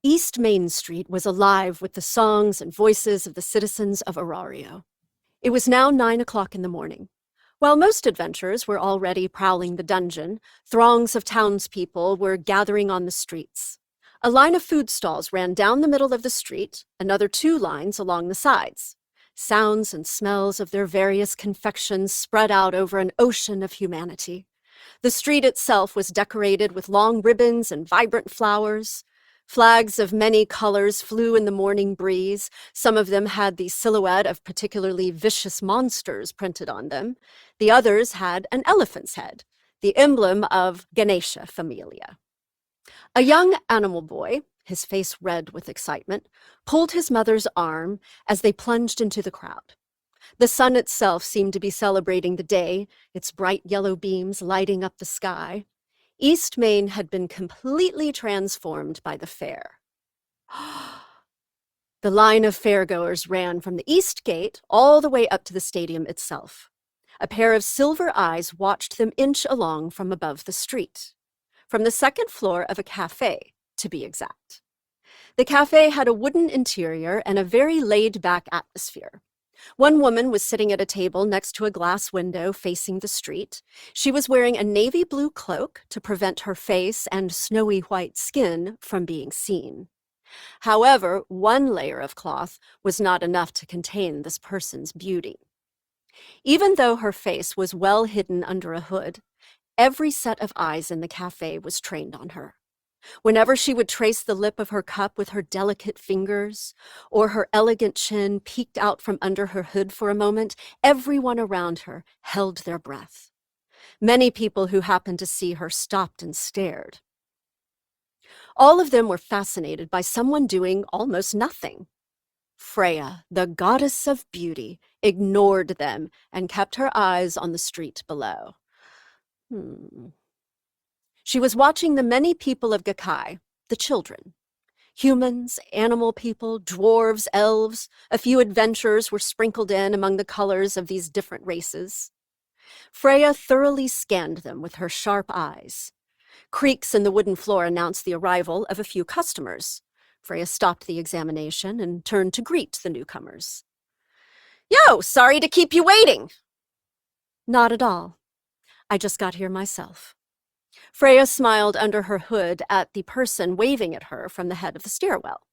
East Main Street was alive with the songs and voices of the citizens of Arario. It was now 9 o'clock in the morning. While most adventurers were already prowling the dungeon, throngs of townspeople were gathering on the streets. A line of food stalls ran down the middle of the street, another two lines along the sides. Sounds and smells of their various confections spread out over an ocean of humanity. The street itself was decorated with long ribbons and vibrant flowers. Flags of many colors flew in the morning breeze. Some of them had the silhouette of particularly vicious monsters printed on them. The others had an elephant's head, the emblem of Ganesha familia. A young animal boy, his face red with excitement, pulled his mother's arm as they plunged into the crowd. The sun itself seemed to be celebrating the day, its bright yellow beams lighting up the sky. East Main had been completely transformed by the fair. The line of fairgoers ran from the east gate all the way up to the stadium itself. A pair of silver eyes watched them inch along from above the street, from the second floor of a cafe, to be exact. The cafe had a wooden interior and a very laid-back atmosphere. One woman was sitting at a table next to a glass window facing the street. She was wearing a navy blue cloak to prevent her face and snowy white skin from being seen. However, one layer of cloth was not enough to contain this person's beauty. Even though her face was well hidden under a hood, every set of eyes in the cafe was trained on her. Whenever she would trace the lip of her cup with her delicate fingers, or her elegant chin peeked out from under her hood for a moment, everyone around her held their breath. Many people who happened to see her stopped and stared. All of them were fascinated by someone doing almost nothing. Freya, the goddess of beauty, ignored them and kept her eyes on the street below. She was watching the many people of Gakai, the children. Humans, animal people, dwarves, elves, a few adventurers were sprinkled in among the colors of these different races. Freya thoroughly scanned them with her sharp eyes. Creaks in the wooden floor announced the arrival of a few customers. Freya stopped the examination and turned to greet the newcomers. "Yo, sorry to keep you waiting." "Not at all. I just got here myself." Freya smiled under her hood at the person waving at her from the head of the stairwell.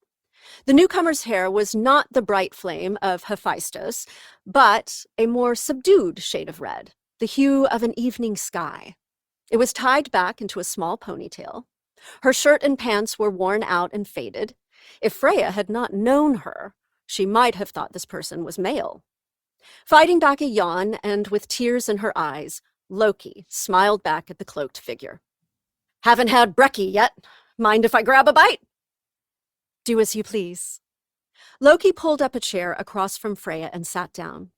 The newcomer's hair was not the bright flame of Hephaestus, but a more subdued shade of red, the hue of an evening sky. It was tied back into a small ponytail. Her shirt and pants were worn out and faded. If Freya had not known her, she might have thought this person was male. Fighting back a yawn and with tears in her eyes, Loki smiled back at the cloaked figure. "Haven't had brekkie yet. Mind if I grab a bite?" "Do as you please." Loki pulled up a chair across from Freya and sat down.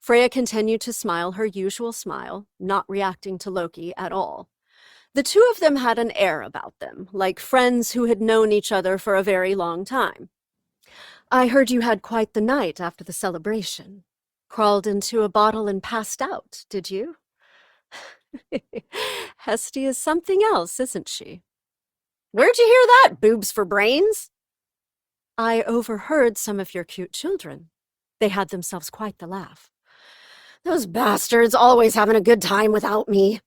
Freya continued to smile her usual smile, not reacting to Loki at all. The two of them had an air about them, like friends who had known each other for a very long time. "I heard you had quite the night after the celebration. Crawled into a bottle and passed out, did you?" "Hesty is something else, isn't she?" "Where'd you hear that, boobs for brains?" "I overheard some of your cute children. They had themselves quite the laugh." "Those bastards always having a good time without me."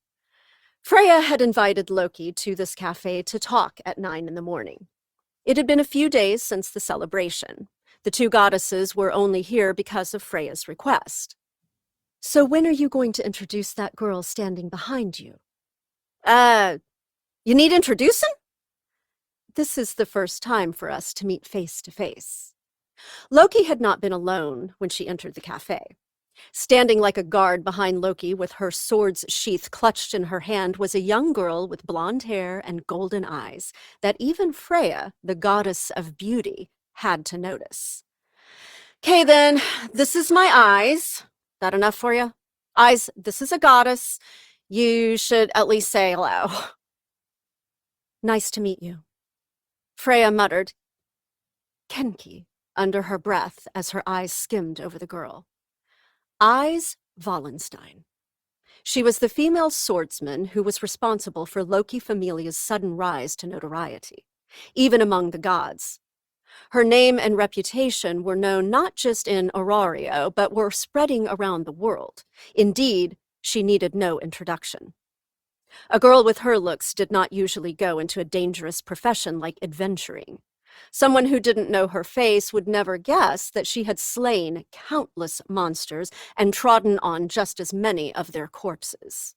Freya had invited Loki to this cafe to talk at 9 in the morning. It had been a few days since the celebration. The two goddesses were only here because of Freya's request. "So when are you going to introduce that girl standing behind you?" You need introducing?" "This is the first time for us to meet face to face." Loki had not been alone when she entered the cafe. Standing like a guard behind Loki with her sword's sheath clutched in her hand was a young girl with blonde hair and golden eyes that even Freya, the goddess of beauty, had to notice. "'Kay then, this is my eyes. That enough for you? Eyes, this is a goddess. You should at least say hello." "Nice to meet you." Freya muttered "Kenki" under her breath as her eyes skimmed over the girl. Eyes Wallenstein. She was the female swordsman who was responsible for Loki Familia's sudden rise to notoriety. even among the gods. Her name and reputation were known not just in Aurario, but were spreading around the world. Indeed, she needed no introduction. A girl with her looks did not usually go into a dangerous profession like adventuring. Someone who didn't know her face would never guess that she had slain countless monsters and trodden on just as many of their corpses.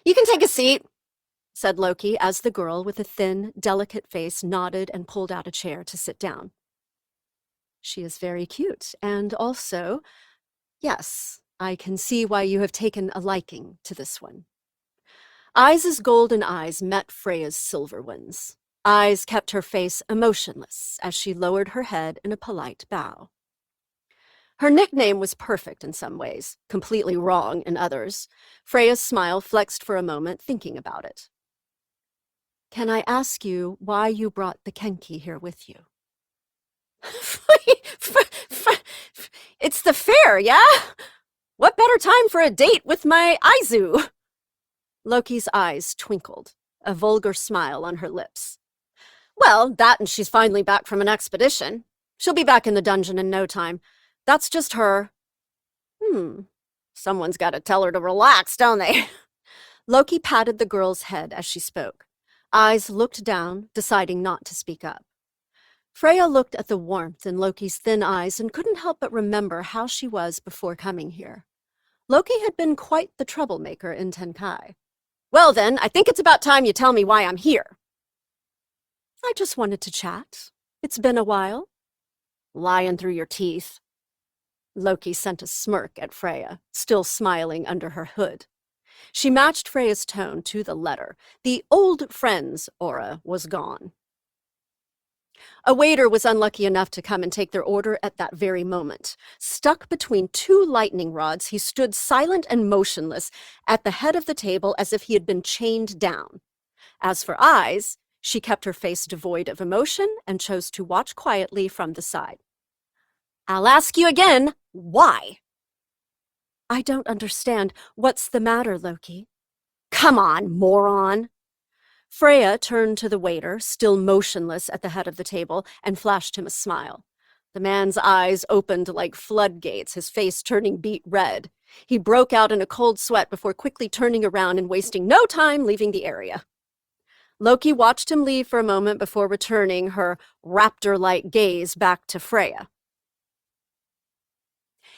"You can take a seat," said Loki as the girl with a thin, delicate face nodded and pulled out a chair to sit down. "She is very cute, and also, yes, I can see why you have taken a liking to this one." Eyes' golden eyes met Freya's silver ones. Eyes kept her face emotionless as she lowered her head in a polite bow. Her nickname was perfect in some ways, completely wrong in others. Freya's smile flexed for a moment, thinking about it. "Can I ask you why you brought the Kenki here with you?" "It's the fair, yeah? What better time for a date with my Aizu?" Loki's eyes twinkled, a vulgar smile on her lips. "Well, that and she's finally back from an expedition. She'll be back in the dungeon in no time. That's just her." Someone's got to tell her to relax, don't they?" Loki patted the girl's head as she spoke. Eyes looked down, deciding not to speak up. Freya looked at the warmth in Loki's thin eyes and couldn't help but remember how she was before coming here. Loki had been quite the troublemaker in Tenkai. "Well then, I think it's about time you tell me why I'm here." "I just wanted to chat. It's been a while." "Lying through your teeth." Loki sent a smirk at Freya, still smiling under her hood. She matched Freya's tone to the letter. The old friends aura was gone. A waiter was unlucky enough to come and take their order at that very moment. Stuck between two lightning rods, he stood silent and motionless at the head of the table as if he had been chained down. As for Eyes, she kept her face devoid of emotion and chose to watch quietly from the side. "I'll ask you again, why?" "I don't understand. What's the matter, Loki?" "Come on, moron." Freya turned to the waiter, still motionless at the head of the table, and flashed him a smile. The man's eyes opened like floodgates, his face turning beet red. He broke out in a cold sweat before quickly turning around and wasting no time leaving the area. Loki watched him leave for a moment before returning her raptor-like gaze back to Freya.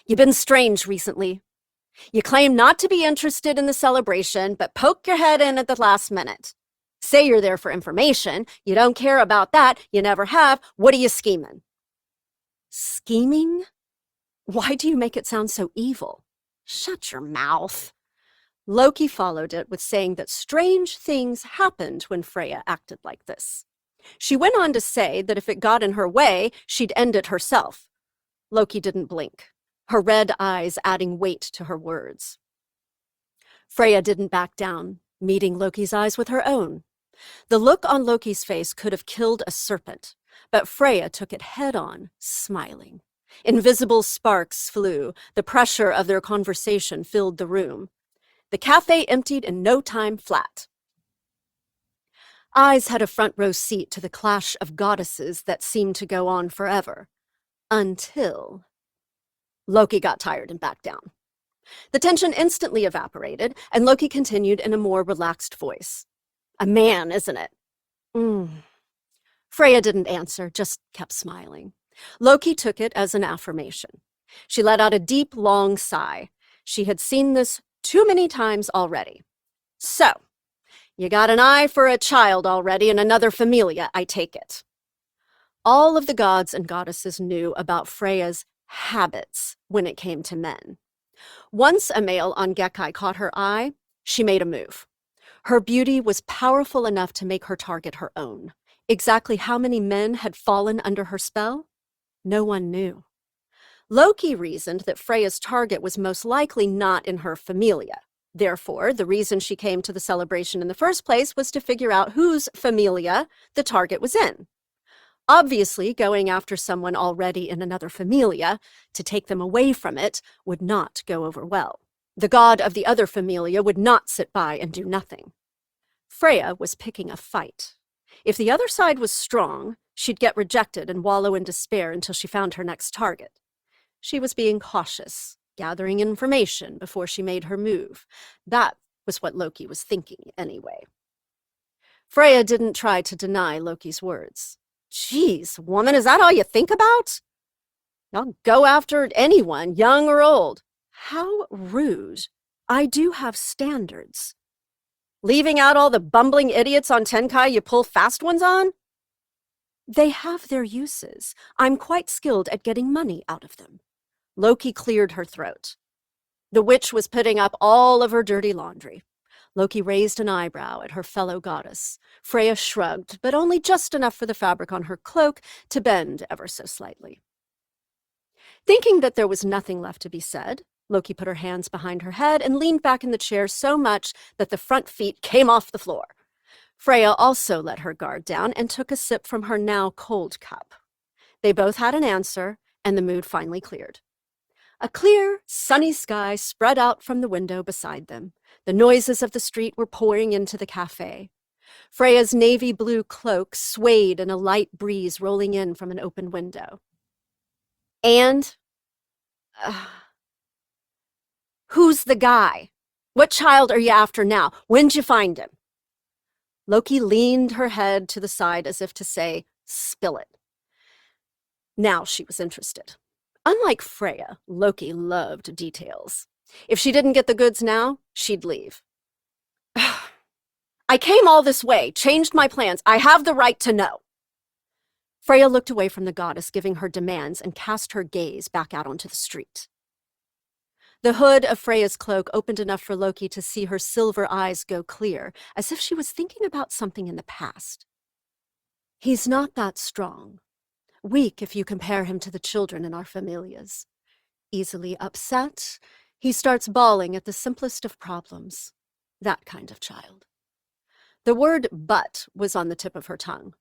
"You've been strange recently. You claim not to be interested in the celebration, but poke your head in at the last minute. Say you're there for information. You don't care about that. You never have. What are you scheming?" "Scheming? Why do you make it sound so evil?" "Shut your mouth." Loki followed it with saying that strange things happened when Freya acted like this. She went on to say that if it got in her way, she'd end it herself. Loki didn't blink, her red eyes adding weight to her words. Freya didn't back down, meeting Loki's eyes with her own. The look on Loki's face could have killed a serpent, but Freya took it head-on, smiling. Invisible sparks flew. The pressure of their conversation filled the room. The cafe emptied in no time flat. Eyes had a front-row seat to the clash of goddesses that seemed to go on forever. Until Loki got tired and backed down. The tension instantly evaporated, and Loki continued in a more relaxed voice. "A man, isn't it?" Freya didn't answer, just kept smiling. Loki took it as an affirmation. She let out a deep, long sigh. She had seen this too many times already. "So, you got an eye for a child already in another familia, I take it." All of the gods and goddesses knew about Freya's habits when it came to men. Once a male on Gekkai caught her eye, she made a move. Her beauty was powerful enough to make her target her own. Exactly how many men had fallen under her spell? No one knew. Loki reasoned that Freya's target was most likely not in her familia. Therefore, the reason she came to the celebration in the first place was to figure out whose familia the target was in. Obviously, going after someone already in another familia to take them away from it would not go over well. The god of the other familia would not sit by and do nothing. Freya was picking a fight. If the other side was strong, she'd get rejected and wallow in despair until she found her next target. She was being cautious, gathering information before she made her move. That was what Loki was thinking, anyway. Freya didn't try to deny Loki's words. "Geez, woman, is that all you think about? I'll go after anyone, young or old." "How rude. I do have standards." "Leaving out all the bumbling idiots on Tenkai you pull fast ones on?" "They have their uses. I'm quite skilled at getting money out of them." Loki cleared her throat. The witch was putting up all of her dirty laundry. Loki raised an eyebrow at her fellow goddess. Freya shrugged, but only just enough for the fabric on her cloak to bend ever so slightly. Thinking that there was nothing left to be said, Loki put her hands behind her head and leaned back in the chair so much that the front feet came off the floor. Freya also let her guard down and took a sip from her now cold cup. They both had an answer, and the mood finally cleared. A clear, sunny sky spread out from the window beside them. The noises of the street were pouring into the cafe. Freya's navy blue cloak swayed in a light breeze rolling in from an open window. "And? Who's the guy? What child are you after now? When'd you find him?" Loki leaned her head to the side as if to say, "Spill it." Now she was interested. Unlike Freya, Loki loved details. If she didn't get the goods now, she'd leave. "I came all this way, changed my plans. I have the right to know." Freya looked away from the goddess giving her demands and cast her gaze back out onto the street. The hood of Freya's cloak opened enough for Loki to see her silver eyes go clear, as if she was thinking about something in the past. "He's not that strong. Weak if you compare him to the children in our familias. Easily upset, he starts bawling at the simplest of problems. That kind of child." The word "but" was on the tip of her tongue.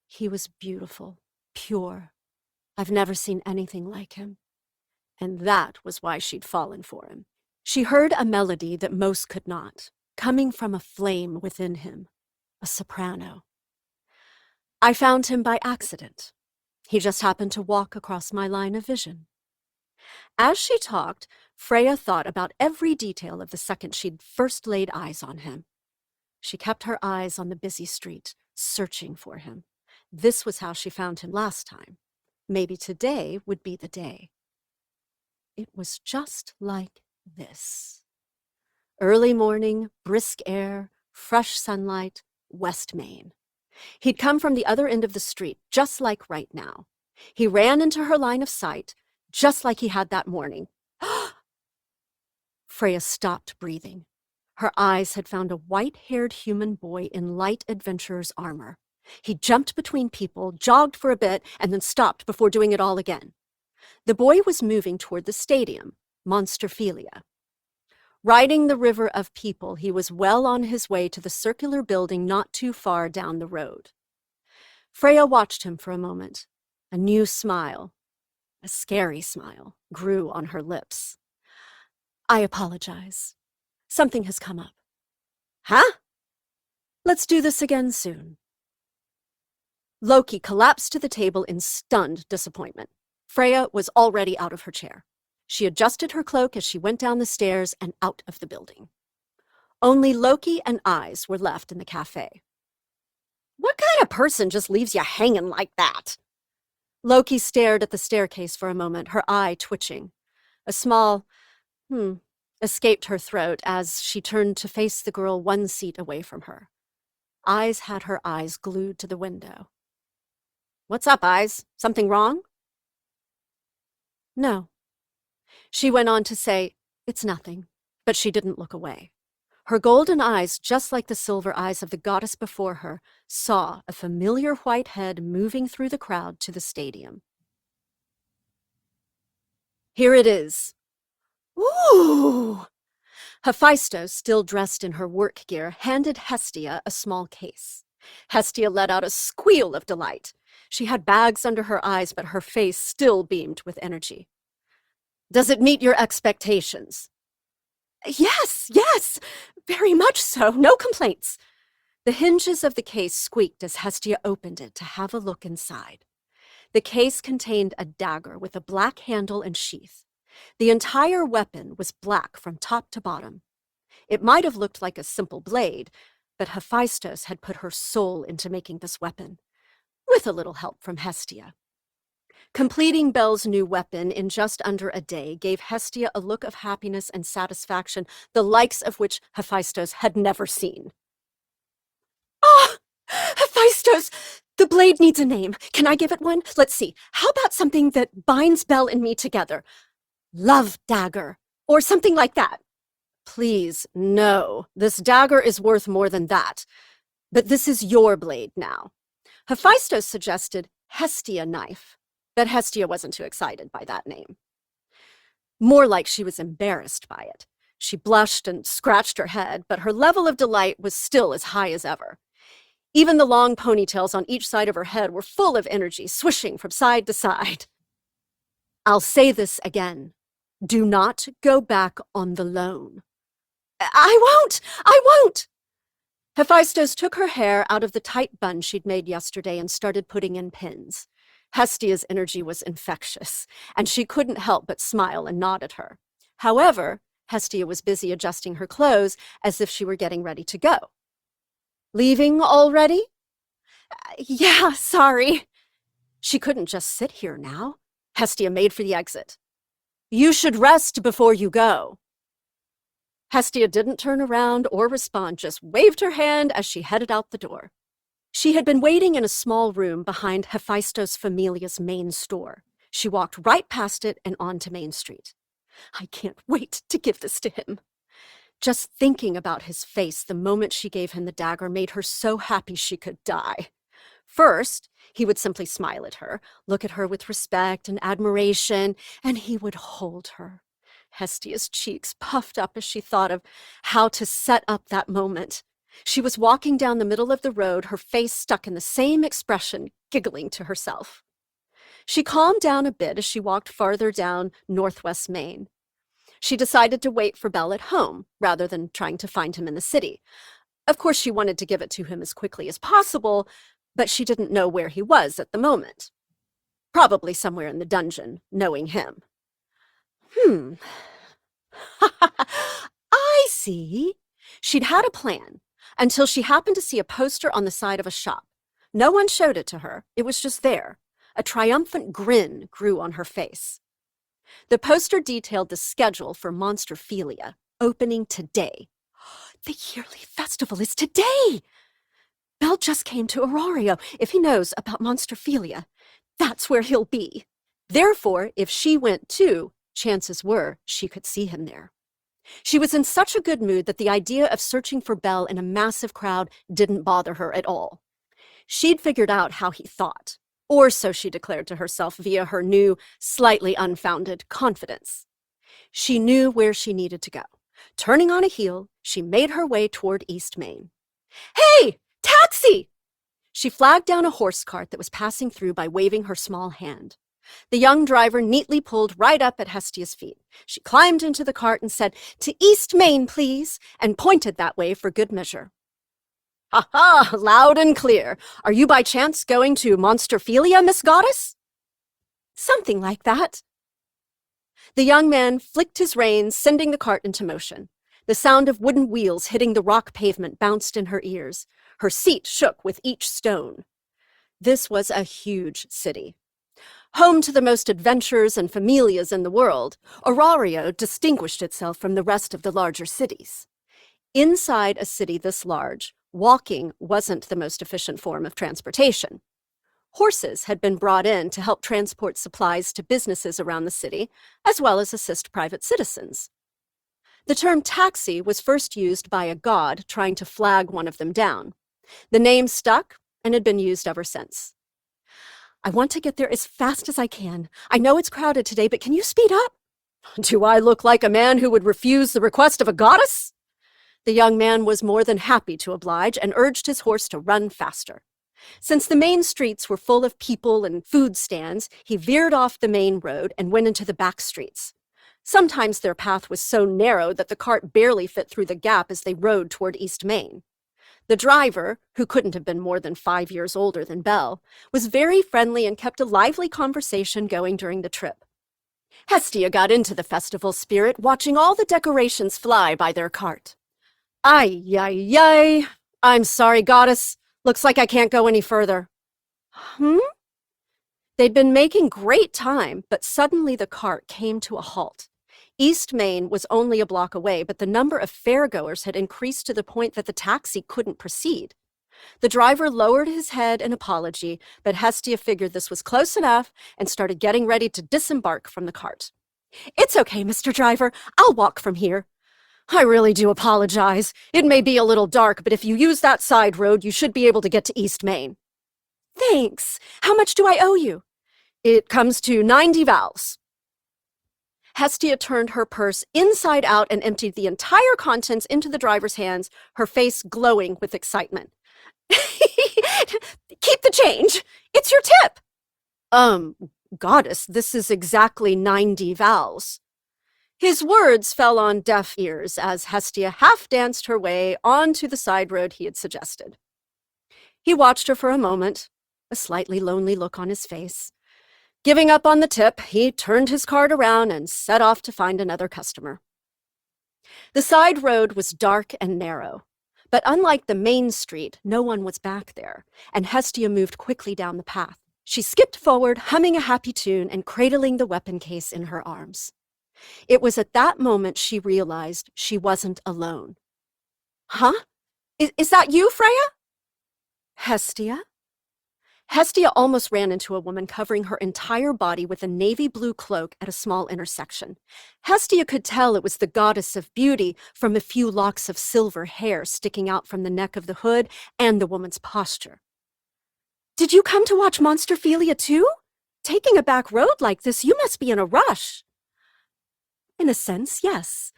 "He was beautiful, pure. I've never seen anything like him." And that was why she'd fallen for him. She heard a melody that most could not, coming from a flame within him, a soprano. "I found him by accident. He just happened to walk across my line of vision." As she talked, Freya thought about every detail of the second she'd first laid eyes on him. She kept her eyes on the busy street, searching for him. This was how she found him last time. Maybe today would be the day. It was just like this. Early morning, brisk air, fresh sunlight, West Main. He'd come from the other end of the street, just like right now. He ran into her line of sight, just like he had that morning. Freya stopped breathing. Her eyes had found a white-haired human boy in light adventurer's armor. He jumped between people, jogged for a bit, and then stopped before doing it all again. The boy was moving toward the stadium, Monsterphilia. Riding the river of people, he was well on his way to the circular building not too far down the road. Freya watched him for a moment. A new smile, a scary smile, grew on her lips. "I apologize. Something has come up." "Huh?" "Let's do this again soon." Loki collapsed to the table in stunned disappointment. Freya was already out of her chair. She adjusted her cloak as she went down the stairs and out of the building. Only Loki and eyes were left in the cafe. "What kind of person just leaves you hanging like that?" Loki stared at the staircase for a moment, her eye twitching. A small escaped her throat as she turned to face the girl one seat away from her. Eyes had her eyes glued to the window. "What's up, Eyes? Something wrong?" "No." She went on to say, "It's nothing," but she didn't look away. Her golden eyes, just like the silver eyes of the goddess before her, saw a familiar white head moving through the crowd to the stadium. "Here it is." "Ooh!" Hephaestus, still dressed in her work gear, handed Hestia a small case. Hestia let out a squeal of delight. She had bags under her eyes, but her face still beamed with energy. "Does it meet your expectations?" Yes, very much so. No complaints." The hinges of the case squeaked as Hestia opened it to have a look inside. The case contained a dagger with a black handle and sheath. The entire weapon was black from top to bottom. It might have looked like a simple blade, but Hephaestus had put her soul into making this weapon, with a little help from Hestia. Completing Belle's new weapon in just under a day gave Hestia a look of happiness and satisfaction, the likes of which Hephaestus had never seen. "Ah! Hephaestus! The blade needs a name. Can I give it one? Let's see. How about something that binds Belle and me together? Love dagger, or something like that." "Please, no. This dagger is worth more than that. But this is your blade now." Hephaestus suggested Hestia knife, but Hestia wasn't too excited by that name. More like she was embarrassed by it. She blushed and scratched her head, but her level of delight was still as high as ever. Even the long ponytails on each side of her head were full of energy, swishing from side to side. "I'll say this again. Do not go back on the loan." I won't! Hephaestus took her hair out of the tight bun she'd made yesterday and started putting in pins. Hestia's energy was infectious, and she couldn't help but smile and nod at her. However, Hestia was busy adjusting her clothes as if she were getting ready to go. "Leaving already?" Yeah, sorry." She couldn't just sit here now. Hestia made for the exit. "You should rest before you go." Hestia didn't turn around or respond, just waved her hand as she headed out the door. She had been waiting in a small room behind Hephaestus Familia's main store. She walked right past it and onto Main Street. I can't wait to give this to him. Just thinking about his face the moment she gave him the dagger made her so happy she could die. First, he would simply smile at her, look at her with respect and admiration, and he would hold her. Hestia's cheeks puffed up as she thought of how to set up that moment. She was walking down the middle of the road, her face stuck in the same expression, giggling to herself. She calmed down a bit as she walked farther down Northwest Main. She decided to wait for Belle at home, rather than trying to find him in the city. Of course, she wanted to give it to him as quickly as possible, but she didn't know where he was at the moment. Probably somewhere in the dungeon, knowing him. I see. She'd had a plan, until she happened to see a poster on the side of a shop. No one showed it to her. It was just there. A triumphant grin grew on her face. The poster detailed the schedule for Monsterphilia, opening today. The yearly festival is today! Belle just came to Aurario. If he knows about Monsterphilia, that's where he'll be. Therefore, if she went too, chances were she could see him there. She was in such a good mood that the idea of searching for Belle in a massive crowd didn't bother her at all. She'd figured out how he thought, or so she declared to herself via her new, slightly unfounded confidence. She knew where she needed to go. Turning on a heel, she made her way toward East Main. "Hey! Taxi!" She flagged down a horse cart that was passing through by waving her small hand. The young driver neatly pulled right up at Hestia's feet. She climbed into the cart and said, "To East Main, please," and pointed that way for good measure. "Ha-ha! Loud and clear. Are you by chance going to Monsterphilia, Miss Goddess?" "Something like that." The young man flicked his reins, sending the cart into motion. The sound of wooden wheels hitting the rock pavement bounced in her ears. Her seat shook with each stone. This was a huge city. Home to the most adventurers and familias in the world, Aurario distinguished itself from the rest of the larger cities. Inside a city this large, walking wasn't the most efficient form of transportation. Horses had been brought in to help transport supplies to businesses around the city, as well as assist private citizens. The term taxi was first used by a god trying to flag one of them down. The name stuck and had been used ever since. "I want to get there as fast as I can. I know it's crowded today, but can you speed up?" "Do I look like a man who would refuse the request of a goddess?" The young man was more than happy to oblige and urged his horse to run faster. Since the main streets were full of people and food stands, he veered off the main road and went into the back streets. Sometimes their path was so narrow that the cart barely fit through the gap as they rode toward East Main. The driver, who couldn't have been more than 5 years older than Belle, was very friendly and kept a lively conversation going during the trip. Hestia got into the festival spirit, watching all the decorations fly by their cart. Ay, ay, ay. I'm sorry, goddess. Looks like I can't go any further. Hmm? They'd been making great time, but suddenly the cart came to a halt. East Main was only a block away, but the number of fairgoers had increased to the point that the taxi couldn't proceed. The driver lowered his head in apology, but Hestia figured this was close enough and started getting ready to disembark from the cart. It's okay, Mr. Driver. I'll walk from here. I really do apologize. It may be a little dark, but if you use that side road, you should be able to get to East Main. Thanks. How much do I owe you? It comes to 90 vowels. Hestia turned her purse inside out and emptied the entire contents into the driver's hands, her face glowing with excitement. Keep the change. It's your tip. Goddess, this is exactly 90 vowels. His words fell on deaf ears as Hestia half-danced her way onto the side road he had suggested. He watched her for a moment, a slightly lonely look on his face. Giving up on the tip, he turned his cart around and set off to find another customer. The side road was dark and narrow, but unlike the main street, no one was back there, and Hestia moved quickly down the path. She skipped forward, humming a happy tune and cradling the weapon case in her arms. It was at that moment she realized she wasn't alone. Huh? Is that you, Freya? Hestia? Hestia almost ran into a woman covering her entire body with a navy blue cloak at a small intersection. Hestia could tell it was the goddess of beauty from a few locks of silver hair sticking out from the neck of the hood and the woman's posture. Did you come to watch Monsterphilia too? Taking a back road like this, you must be in a rush. In a sense, yes.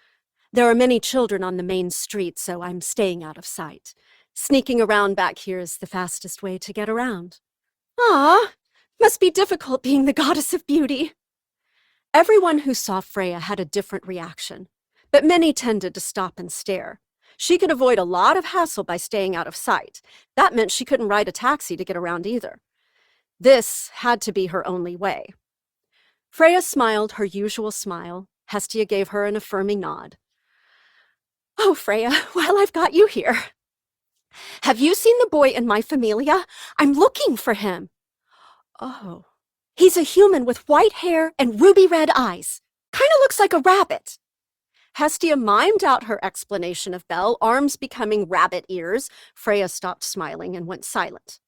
There are many children on the main street, so I'm staying out of sight. Sneaking around back here is the fastest way to get around. Ah, must be difficult being the goddess of beauty. Everyone who saw Freya had a different reaction, but many tended to stop and stare. She could avoid a lot of hassle by staying out of sight. That meant she couldn't ride a taxi to get around either. This had to be her only way. Freya smiled her usual smile. Hestia gave her an affirming nod. Oh, Freya, well, I've got you here. Have you seen the boy in my familia? I'm looking for him. Oh. He's a human with white hair and ruby red eyes. Kind of looks like a rabbit. Hestia mimed out her explanation of Belle, arms becoming rabbit ears. Freya stopped smiling and went silent.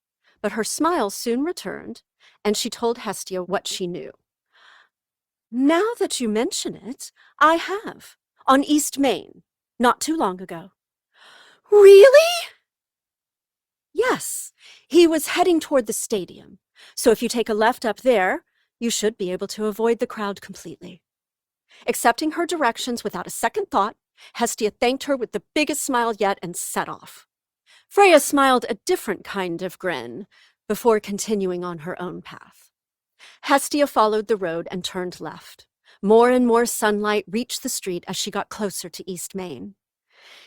But her smile soon returned, and she told Hestia what she knew. Now that you mention it, I have. On East Main, not too long ago. Really? Yes, he was heading toward the stadium. So if you take a left up there, you should be able to avoid the crowd completely. Accepting her directions without a second thought, Hestia thanked her with the biggest smile yet and set off. Freya smiled a different kind of grin before continuing on her own path. Hestia followed the road and turned left. More and more sunlight reached the street as she got closer to East Main.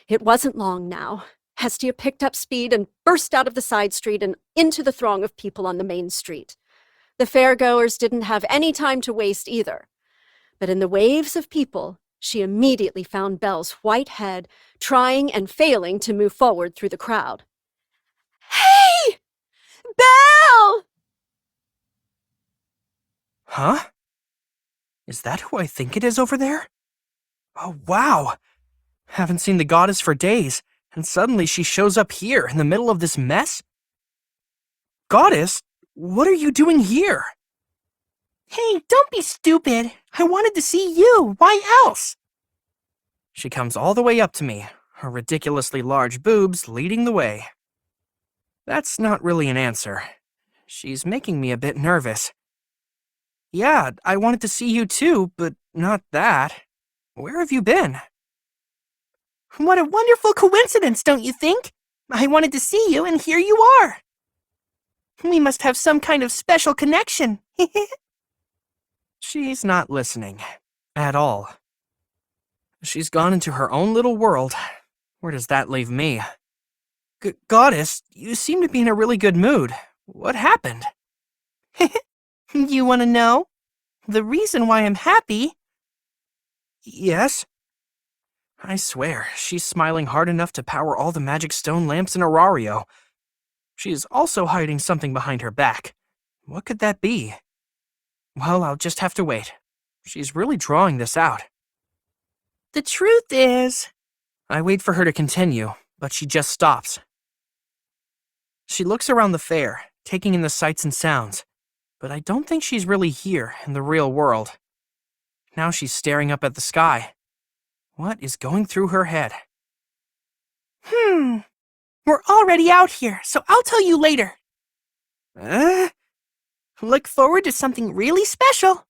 It wasn't long now. Hestia picked up speed and burst out of the side street and into the throng of people on the main street. The fairgoers didn't have any time to waste either. But in the waves of people, she immediately found Belle's white head, trying and failing to move forward through the crowd. Hey! Belle! Huh? Is that who I think it is over there? Oh, wow! Haven't seen the goddess for days, and suddenly she shows up here in the middle of this mess? Goddess, what are you doing here? Hey, don't be stupid. I wanted to see you. Why else? She comes all the way up to me, her ridiculously large boobs leading the way. That's not really an answer. She's making me a bit nervous. Yeah, I wanted to see you too, but not that. Where have you been? What a wonderful coincidence, don't you think? I wanted to see you, and here you are. We must have some kind of special connection. She's not listening. At all. She's gone into her own little world. Where does that leave me? Goddess, you seem to be in a really good mood. What happened? You want to know? The reason why I'm happy? Yes? I swear, she's smiling hard enough to power all the magic stone lamps in Aurario. She is also hiding something behind her back. What could that be? Well, I'll just have to wait. She's really drawing this out. The truth is... I wait for her to continue, but she just stops. She looks around the fair, taking in the sights and sounds, but I don't think she's really here in the real world. Now she's staring up at the sky. What is going through her head? We're already out here, so I'll tell you later. Look forward to something really special.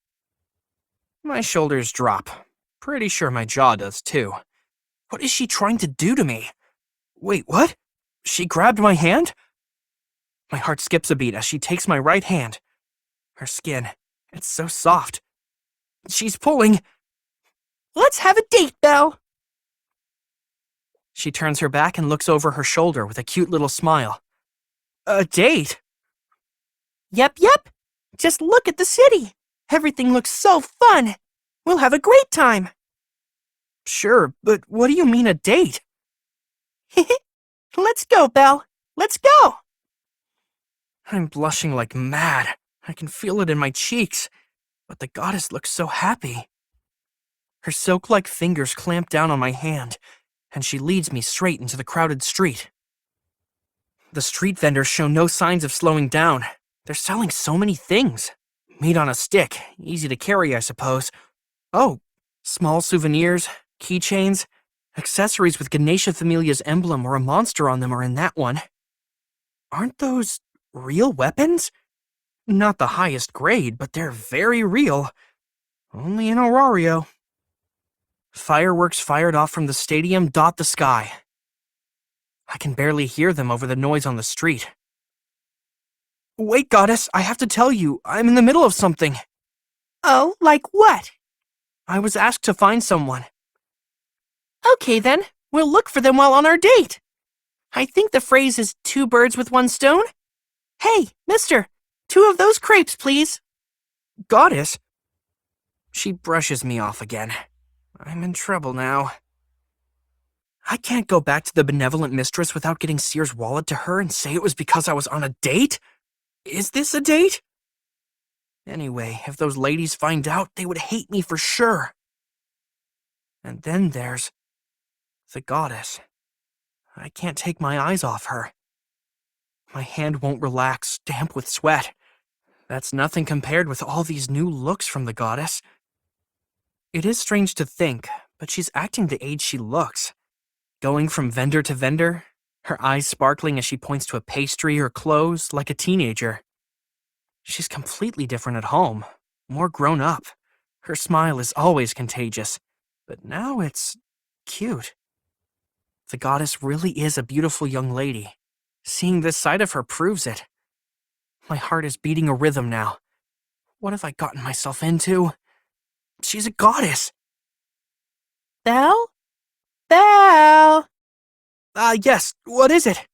My shoulders drop. Pretty sure my jaw does too. What is she trying to do to me? Wait, what? She grabbed my hand? My heart skips a beat as she takes my right hand. Her skin, it's so soft. She's pulling. Let's have a date, Belle. She turns her back and looks over her shoulder with a cute little smile. A date? Yep. Just look at the city. Everything looks so fun. We'll have a great time. Sure, but what do you mean a date? Let's go, Belle. Let's go. I'm blushing like mad. I can feel it in my cheeks. But the goddess looks so happy. Her silk-like fingers clamp down on my hand, and she leads me straight into the crowded street. The street vendors show no signs of slowing down. They're selling so many things. Meat on a stick, easy to carry, I suppose. Oh, small souvenirs, keychains, accessories with Ganesha Familia's emblem or a monster on them are in that one. Aren't those real weapons? Not the highest grade, but they're very real. Only in Aurario. Fireworks fired off from the stadium dot the sky. I can barely hear them over the noise on the street. Wait, goddess, I have to tell you, I'm in the middle of something. Oh, like what? I was asked to find someone. Okay then, we'll look for them while on our date. I think the phrase is 2 birds with 1 stone. Hey, mister, 2 of those crepes, please. Goddess? She brushes me off again. I'm in trouble now. I can't go back to the benevolent mistress without getting Seer's wallet to her and say it was because I was on a date? Is this a date? Anyway, if those ladies find out, they would hate me for sure. And then there's the goddess. I can't take my eyes off her. My hand won't relax, damp with sweat. That's nothing compared with all these new looks from the goddess. It is strange to think, but she's acting the age she looks. Going from vendor to vendor, her eyes sparkling as she points to a pastry or clothes like a teenager. She's completely different at home, more grown up. Her smile is always contagious, but now it's cute. The goddess really is a beautiful young lady. Seeing this side of her proves it. My heart is beating a rhythm now. What have I gotten myself into? She's a goddess. Belle? Belle? Yes, what is it?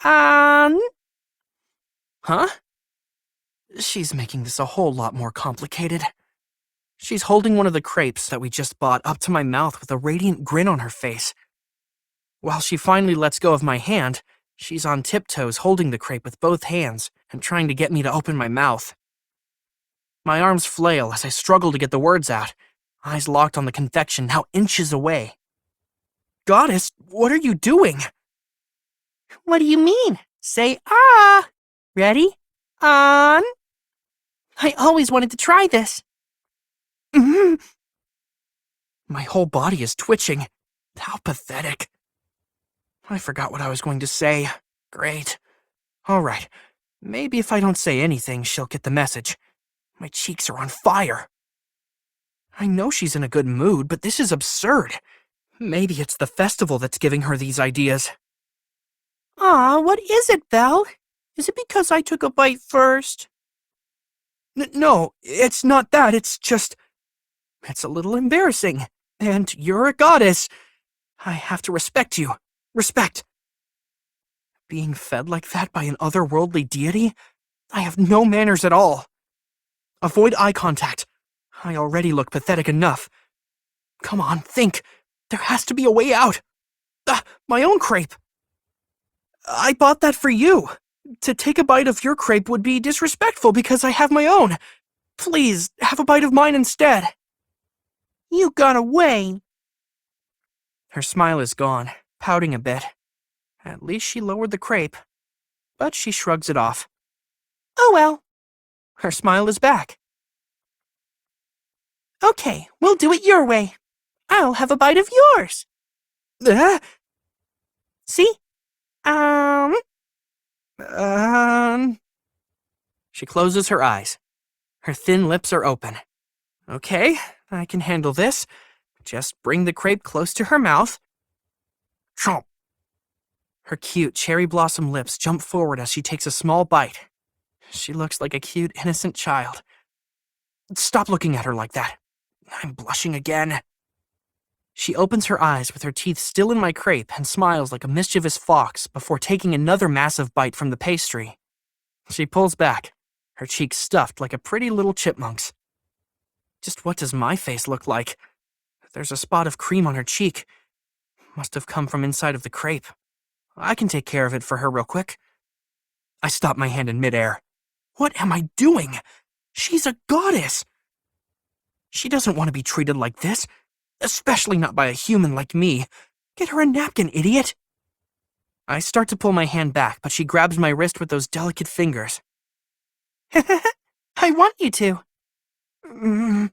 Huh? She's making this a whole lot more complicated. She's holding one of the crepes that we just bought up to my mouth with a radiant grin on her face. While she finally lets go of my hand, she's on tiptoes holding the crepe with both hands and trying to get me to open my mouth. My arms flail as I struggle to get the words out, eyes locked on the confection now inches away. Goddess, what are you doing? What do you mean? Say ah! Ready? On! I always wanted to try this. My whole body is twitching. How pathetic. I forgot what I was going to say. Great. All right. Maybe if I don't say anything, she'll get the message. My cheeks are on fire. I know she's in a good mood, but this is absurd. Maybe it's the festival that's giving her these ideas. Aw, what is it, Belle? Is it because I took a bite first? No, it's not that. It's just... It's a little embarrassing. And you're a goddess. I have to respect you. Respect. Being fed like that by an otherworldly deity? I have no manners at all. Avoid eye contact. I already look pathetic enough. Come on, think. There has to be a way out. My own crepe. I bought that for you. To take a bite of your crepe would be disrespectful because I have my own. Please, have a bite of mine instead. You got away. Her smile is gone, pouting a bit. At least she lowered the crepe. But she shrugs it off. Oh well. Her smile is back. Okay, we'll do it your way. I'll have a bite of yours. See? She closes her eyes. Her thin lips are open. Okay, I can handle this. Just bring the crepe close to her mouth. Chomp. Her cute cherry blossom lips jump forward as she takes a small bite. She looks like a cute, innocent child. Stop looking at her like that. I'm blushing again. She opens her eyes with her teeth still in my crepe and smiles like a mischievous fox before taking another massive bite from the pastry. She pulls back, her cheeks stuffed like a pretty little chipmunk's. Just what does my face look like? There's a spot of cream on her cheek. Must have come from inside of the crepe. I can take care of it for her real quick. I stop my hand in midair. What am I doing? She's a goddess. She doesn't want to be treated like this, especially not by a human like me. Get her a napkin, idiot. I start to pull my hand back, but she grabs my wrist with those delicate fingers. I want you to.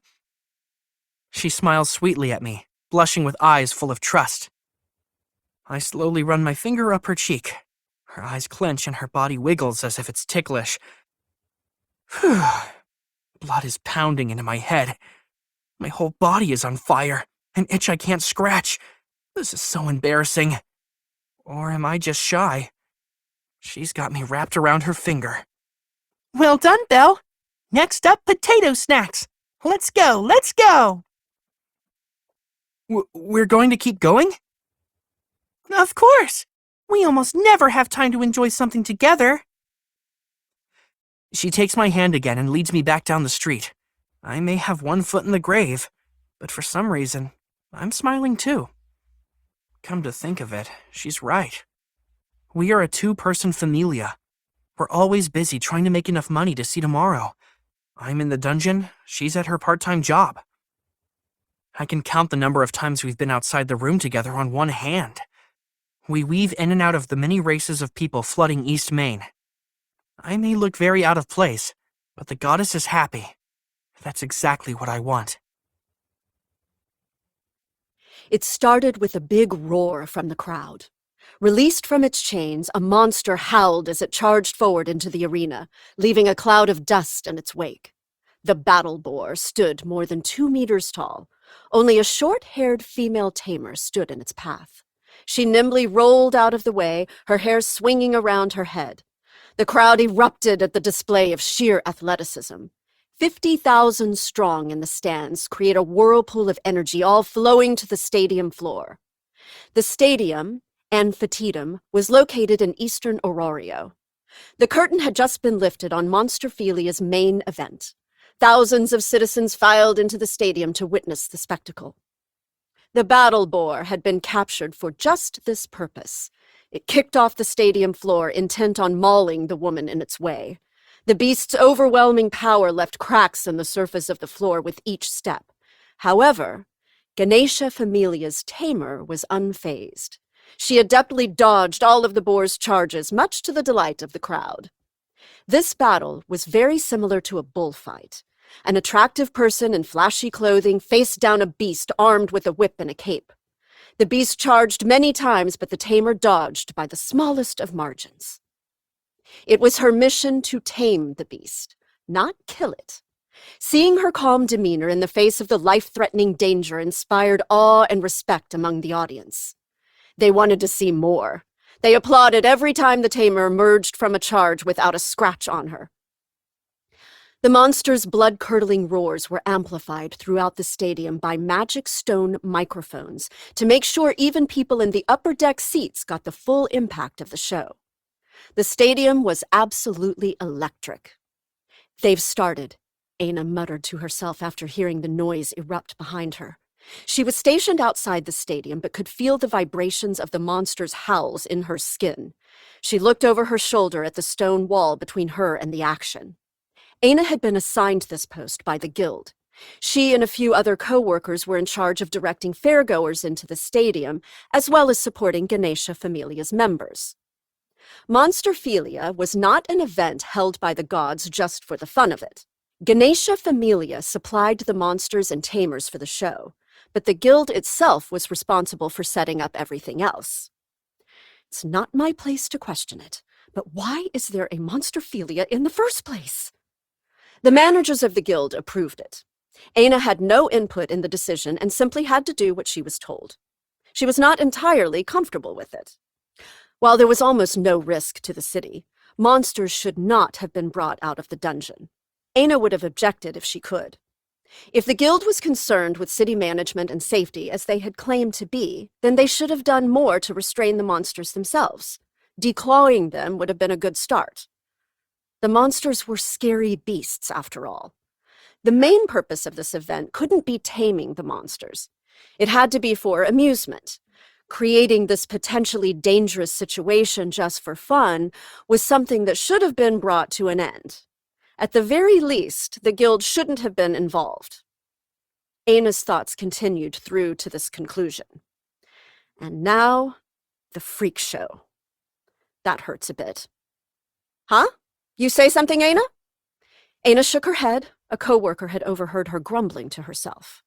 She smiles sweetly at me, blushing with eyes full of trust. I slowly run my finger up her cheek. Her eyes clench and her body wiggles as if it's ticklish. Blood is pounding into my head. My whole body is on fire, an itch I can't scratch. This is so embarrassing. Or am I just shy? She's got me wrapped around her finger. Well done, Belle. Next up, potato snacks. Let's go, let's go! We're going to keep going? Of course. We almost never have time to enjoy something together. She takes my hand again and leads me back down the street. I may have one foot in the grave, but for some reason, I'm smiling too. Come to think of it, she's right. We are a two-person familia. We're always busy trying to make enough money to see tomorrow. I'm in the dungeon, she's at her part-time job. I can count the number of times we've been outside the room together on one hand. We weave in and out of the many races of people flooding East Main. I may look very out of place, but the goddess is happy. That's exactly what I want. It started with a big roar from the crowd. Released from its chains, a monster howled as it charged forward into the arena, leaving a cloud of dust in its wake. The battle boar stood more than 2 meters tall. Only a short-haired female tamer stood in its path. She nimbly rolled out of the way, her hair swinging around her head. The crowd erupted at the display of sheer athleticism. 50,000 strong in the stands create a whirlpool of energy all flowing to the stadium floor. The stadium, Amphitheatum, was located in eastern Ororio. The curtain had just been lifted on Monsterphilia's main event. Thousands of citizens filed into the stadium to witness the spectacle. The battle boar had been captured for just this purpose. It kicked off the stadium floor, intent on mauling the woman in its way. The beast's overwhelming power left cracks in the surface of the floor with each step. However, Ganesha Familia's tamer was unfazed. She adeptly dodged all of the boar's charges, much to the delight of the crowd. This battle was very similar to a bullfight. An attractive person in flashy clothing faced down a beast armed with a whip and a cape. The beast charged many times, but the tamer dodged by the smallest of margins. It was her mission to tame the beast, not kill it. Seeing her calm demeanor in the face of the life-threatening danger inspired awe and respect among the audience. They wanted to see more. They applauded every time the tamer emerged from a charge without a scratch on her. The monster's blood-curdling roars were amplified throughout the stadium by magic stone microphones to make sure even people in the upper deck seats got the full impact of the show. The stadium was absolutely electric. "They've started," Aina muttered to herself after hearing the noise erupt behind her. She was stationed outside the stadium but could feel the vibrations of the monster's howls in her skin. She looked over her shoulder at the stone wall between her and the action. Aina had been assigned this post by the guild. She and a few other co-workers were in charge of directing fairgoers into the stadium, as well as supporting Ganesha Familia's members. Monsterphilia was not an event held by the gods just for the fun of it. Ganesha Familia supplied the monsters and tamers for the show, but the guild itself was responsible for setting up everything else. It's not my place to question it, but why is there a Monsterphilia in the first place? The managers of the guild approved it. Aina had no input in the decision and simply had to do what she was told. She was not entirely comfortable with it. While there was almost no risk to the city, monsters should not have been brought out of the dungeon. Aina would have objected if she could. If the guild was concerned with city management and safety as they had claimed to be, then they should have done more to restrain the monsters themselves. Declawing them would have been a good start. The monsters were scary beasts, after all. The main purpose of this event couldn't be taming the monsters. It had to be for amusement. Creating this potentially dangerous situation just for fun was something that should have been brought to an end. At the very least, the guild shouldn't have been involved. Aina's thoughts continued through to this conclusion. And now, the freak show. That hurts a bit. Huh? You say something, Aina? Aina shook her head. A co-worker had overheard her grumbling to herself.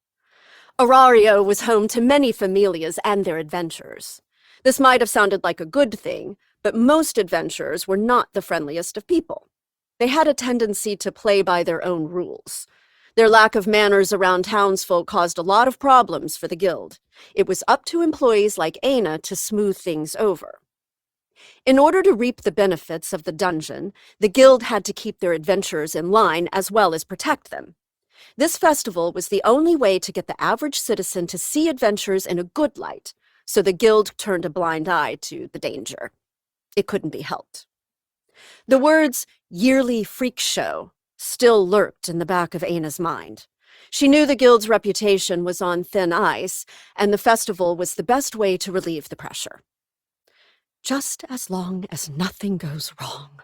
Arario was home to many familias and their adventurers. This might have sounded like a good thing, but most adventurers were not the friendliest of people. They had a tendency to play by their own rules. Their lack of manners around townsfolk caused a lot of problems for the guild. It was up to employees like Aina to smooth things over. In order to reap the benefits of the dungeon, the guild had to keep their adventurers in line as well as protect them. This festival was the only way to get the average citizen to see adventurers in a good light, so the guild turned a blind eye to the danger. It couldn't be helped. The words "yearly freak show" still lurked in the back of Aina's mind. She knew the guild's reputation was on thin ice, and the festival was the best way to relieve the pressure. Just as long as nothing goes wrong.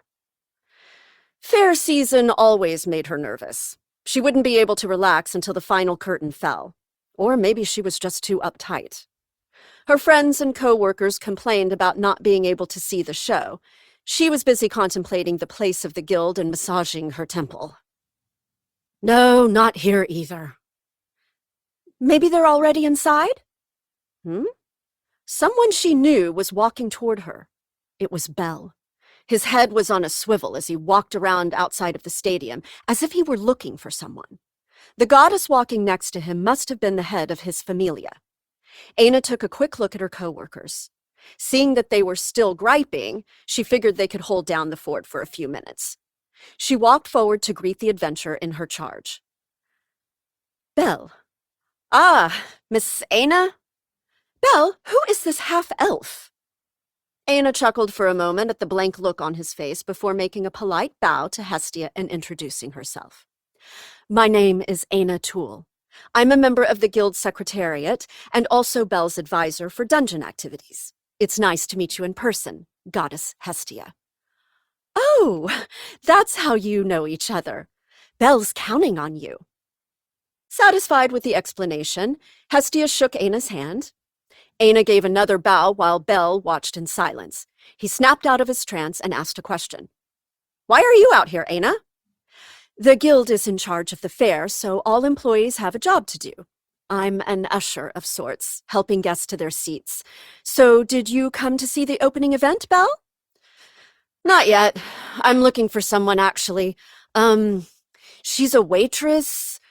Fair season always made her nervous. She wouldn't be able to relax until the final curtain fell. Or maybe she was just too uptight. Her friends and co-workers complained about not being able to see the show. She was busy contemplating the place of the guild and massaging her temple. No, not here either. Maybe they're already inside? Someone she knew was walking toward her. It was Bell. His head was on a swivel as he walked around outside of the stadium, as if he were looking for someone. The goddess walking next to him must have been the head of his familia. Aina took a quick look at her co-workers. Seeing that they were still griping, she figured they could hold down the fort for a few minutes. She walked forward to greet the adventurer in her charge. Belle. Ah, Miss Aina? Belle, who is this half-elf? Aina chuckled for a moment at the blank look on his face before making a polite bow to Hestia and introducing herself. My name is Aina Toole. I'm a member of the guild secretariat and also Belle's advisor for dungeon activities. It's nice to meet you in person, Goddess Hestia. Oh, that's how you know each other. Belle's counting on you. Satisfied with the explanation, Hestia shook Aina's hand. Aina gave another bow while Belle watched in silence. He snapped out of his trance and asked a question. Why are you out here, Aina? The guild is in charge of the fair, so all employees have a job to do. I'm an usher of sorts, helping guests to their seats. So did you come to see the opening event, Belle? Not yet. I'm looking for someone, actually. She's a waitress,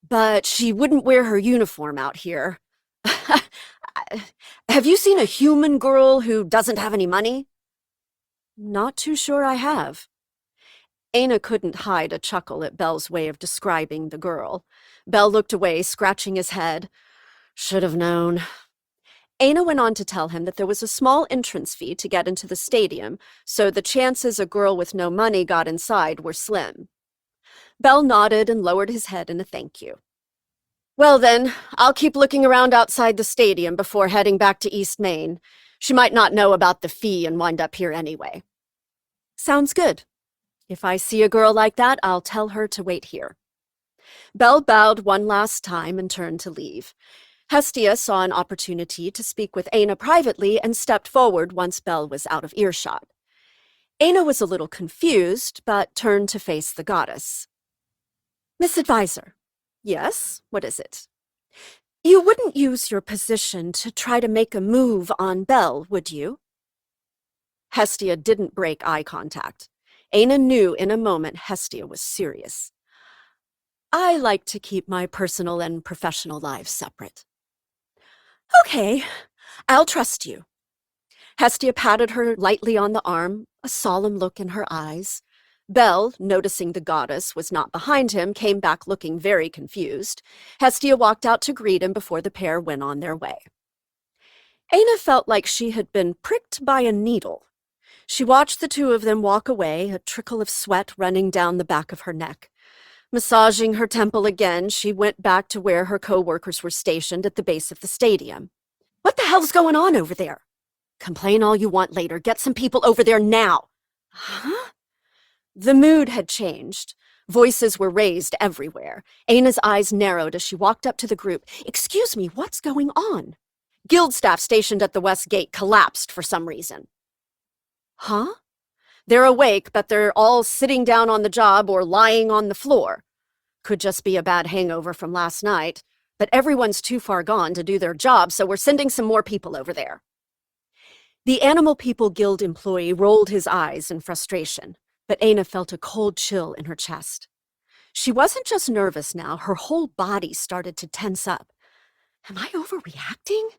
but she wouldn't wear her uniform out here. Have you seen a human girl who doesn't have any money? Not too sure I have. Aina couldn't hide a chuckle at Belle's way of describing the girl. Belle looked away, scratching his head. Should have known. Aina went on to tell him that there was a small entrance fee to get into the stadium, so the chances a girl with no money got inside were slim. Bell nodded and lowered his head in a thank you. Well then, I'll keep looking around outside the stadium before heading back to East Main. She might not know about the fee and wind up here anyway. Sounds good. If I see a girl like that, I'll tell her to wait here. Bell bowed one last time and turned to leave. Hestia saw an opportunity to speak with Aina privately and stepped forward once Bell was out of earshot. Aina was a little confused, but turned to face the goddess. Miss Advisor. Yes, what is it? You wouldn't use your position to try to make a move on Bell, would you? Hestia didn't break eye contact. Aina knew in a moment Hestia was serious. I like to keep my personal and professional lives separate. Okay, I'll trust you. Hestia patted her lightly on the arm, a solemn look in her eyes. Bell, noticing the goddess was not behind him, came back looking very confused. Hestia walked out to greet him before the pair went on their way. Aina felt like she had been pricked by a needle. She watched the two of them walk away, a trickle of sweat running down the back of her neck. Massaging her temple again, she went back to where her co-workers were stationed at the base of the stadium. What the hell's going on over there? Complain all you want later. Get some people over there now. Huh? The mood had changed. Voices were raised everywhere. Aina's eyes narrowed as she walked up to the group. Excuse me, what's going on? Guild staff stationed at the west gate collapsed for some reason. Huh? They're awake, but they're all sitting down on the job or lying on the floor. Could just be a bad hangover from last night, but everyone's too far gone to do their job, so we're sending some more people over there. The Animal People Guild employee rolled his eyes in frustration, but Aina felt a cold chill in her chest. She wasn't just nervous now, her whole body started to tense up. Am I overreacting?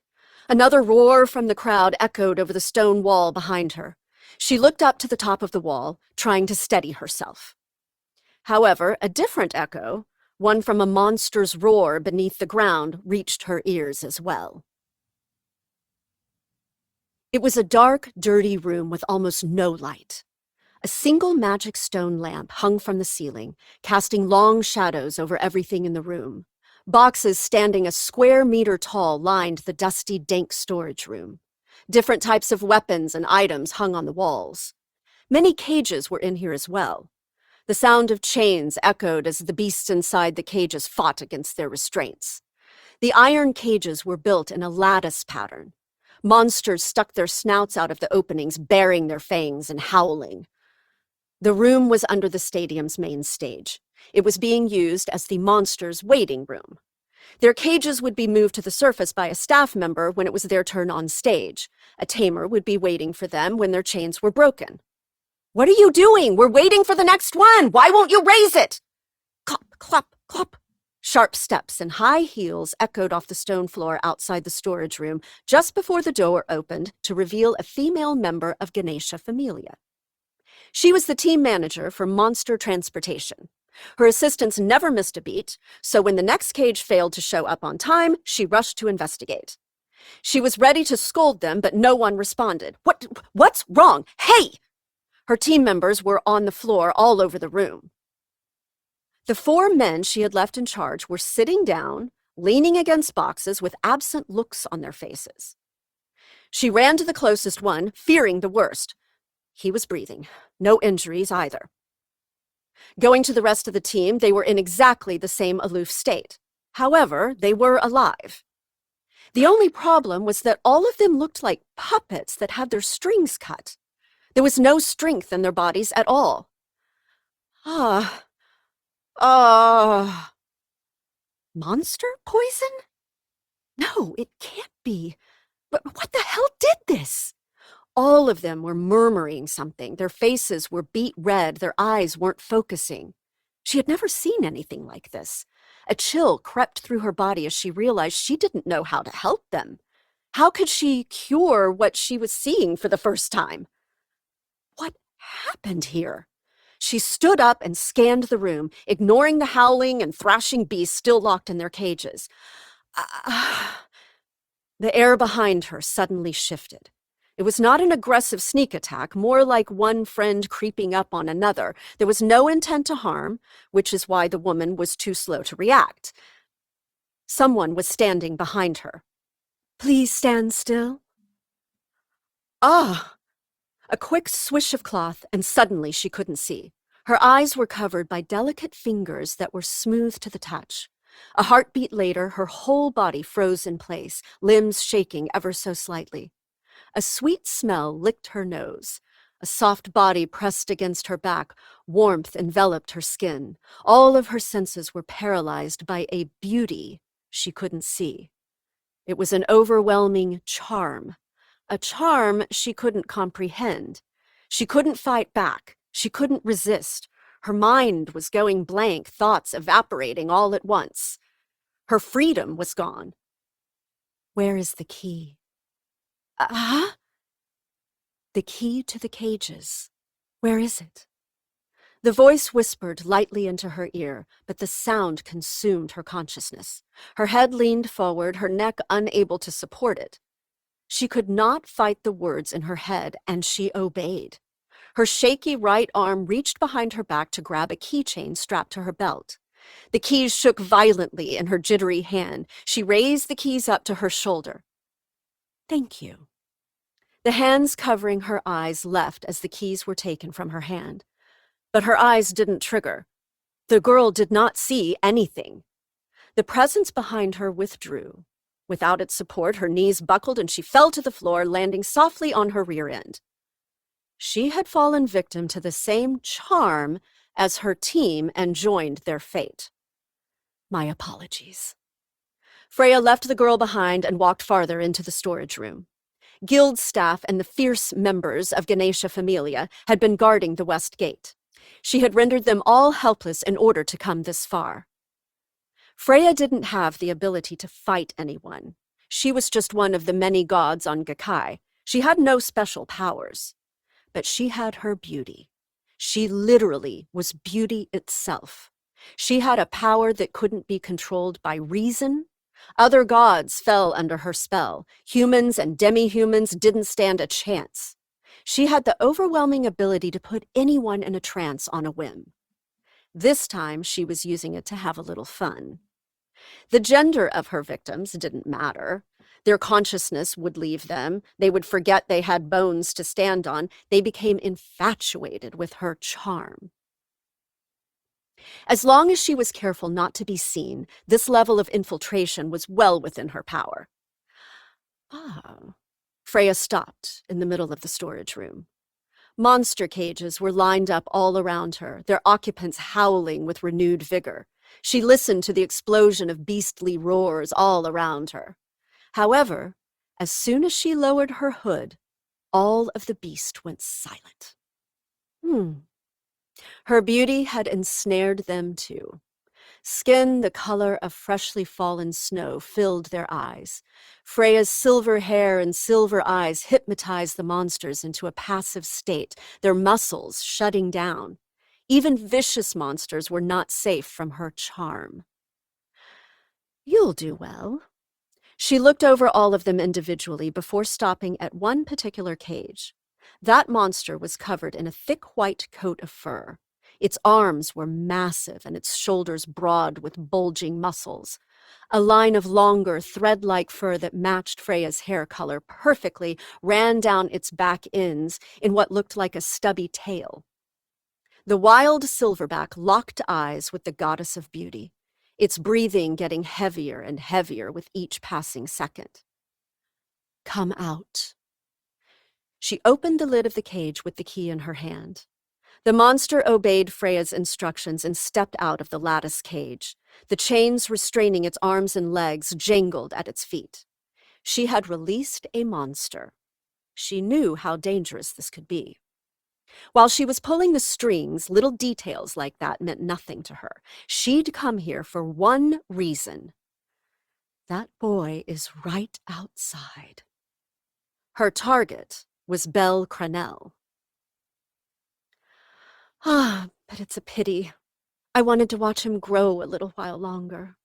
Another roar from the crowd echoed over the stone wall behind her. She looked up to the top of the wall, trying to steady herself. However, a different echo, one from a monster's roar beneath the ground, reached her ears as well. It was a dark, dirty room with almost no light. A single magic stone lamp hung from the ceiling, casting long shadows over everything in the room. Boxes standing a square meter tall lined the dusty, dank storage room. Different types of weapons and items hung on the walls. Many cages were in here as well. The sound of chains echoed as the beasts inside the cages fought against their restraints. The iron cages were built in a lattice pattern. Monsters stuck their snouts out of the openings, baring their fangs and howling. The room was under the stadium's main stage. It was being used as the monsters' waiting room. Their cages would be moved to the surface by a staff member when it was their turn on stage. A tamer would be waiting for them when their chains were broken. What are you doing? We're waiting for the next one. Why won't you raise it? Clop, clop, clop. Sharp steps and high heels echoed off the stone floor outside the storage room just before the door opened to reveal a female member of Ganesha Familia. She was the team manager for Monster Transportation. Her assistants never missed a beat, so when the next cage failed to show up on time, she rushed to investigate. She was ready to scold them, but no one responded. What's wrong? Hey! Her team members were on the floor all over the room. The 4 men she had left in charge were sitting down, leaning against boxes with absent looks on their faces. She ran to the closest one, fearing the worst. He was breathing. No injuries either. Going to the rest of the team, they were in exactly the same aloof state. However, they were alive. The only problem was that all of them looked like puppets that had their strings cut. There was no strength in their bodies at all. Monster poison? No, it can't be. But what the hell did this? All of them were murmuring something. Their faces were beet red. Their eyes weren't focusing. She had never seen anything like this. A chill crept through her body as she realized she didn't know how to help them. How could she cure what she was seeing for the first time? What happened here? She stood up and scanned the room, ignoring the howling and thrashing beasts still locked in their cages. The air behind her suddenly shifted. It was not an aggressive sneak attack, more like one friend creeping up on another. There was no intent to harm, which is why the woman was too slow to react. Someone was standing behind her. "Please stand still." Ah! A quick swish of cloth, and suddenly she couldn't see. Her eyes were covered by delicate fingers that were smooth to the touch. A heartbeat later, her whole body froze in place, limbs shaking ever so slightly. A sweet smell licked her nose. A soft body pressed against her back. Warmth enveloped her skin. All of her senses were paralyzed by a beauty she couldn't see. It was an overwhelming charm. A charm she couldn't comprehend. She couldn't fight back. She couldn't resist. Her mind was going blank, thoughts evaporating all at once. Her freedom was gone. Where is the key? The key to the cages. Where is it? The voice whispered lightly into her ear, but the sound consumed her consciousness. Her head leaned forward, her neck unable to support it. She could not fight the words in her head, and she obeyed. Her shaky right arm reached behind her back to grab a keychain strapped to her belt. The keys shook violently in her jittery hand. She raised the keys up to her shoulder. "Thank you." The hands covering her eyes left as the keys were taken from her hand. But her eyes didn't trigger. The girl did not see anything. The presence behind her withdrew. Without its support, her knees buckled and she fell to the floor, landing softly on her rear end. She had fallen victim to the same charm as her team and joined their fate. My apologies. Freya left the girl behind and walked farther into the storage room. Guild staff and the fierce members of Ganesha Familia had been guarding the west gate. She had rendered them all helpless in order to come this far. Freya didn't have the ability to fight anyone. She was just one of the many gods on Gakkai. She had no special powers. But she had her beauty. She literally was beauty itself. She had a power that couldn't be controlled by reason. Other gods fell under her spell. Humans and demi-humans didn't stand a chance. She had the overwhelming ability to put anyone in a trance on a whim. This time, she was using it to have a little fun. The gender of her victims didn't matter. Their consciousness would leave them. They would forget they had bones to stand on. They became infatuated with her charm. As long as she was careful not to be seen, this level of infiltration was well within her power. Freya stopped in the middle of the storage room. Monster cages were lined up all around her, their occupants howling with renewed vigor. She listened to the explosion of beastly roars all around her. However, as soon as she lowered her hood, all of the beast went silent. Her beauty had ensnared them too. Skin the color of freshly fallen snow filled their eyes. Freya's silver hair and silver eyes hypnotized the monsters into a passive state, their muscles shutting down. Even vicious monsters were not safe from her charm. You'll do well. She looked over all of them individually before stopping at one particular cage. That monster was covered in a thick white coat of fur. Its arms were massive and its shoulders broad with bulging muscles. A line of longer, thread-like fur that matched Freya's hair color perfectly ran down its back ends in what looked like a stubby tail. The wild silverback locked eyes with the goddess of beauty, its breathing getting heavier and heavier with each passing second. Come out. She opened the lid of the cage with the key in her hand. The monster obeyed Freya's instructions and stepped out of the lattice cage. The chains restraining its arms and legs jangled at its feet. She had released a monster. She knew how dangerous this could be. While she was pulling the strings, little details like that meant nothing to her. She'd come here for one reason. That boy is right outside. Her target was Belle Cranell. But it's a pity. I wanted to watch him grow a little while longer.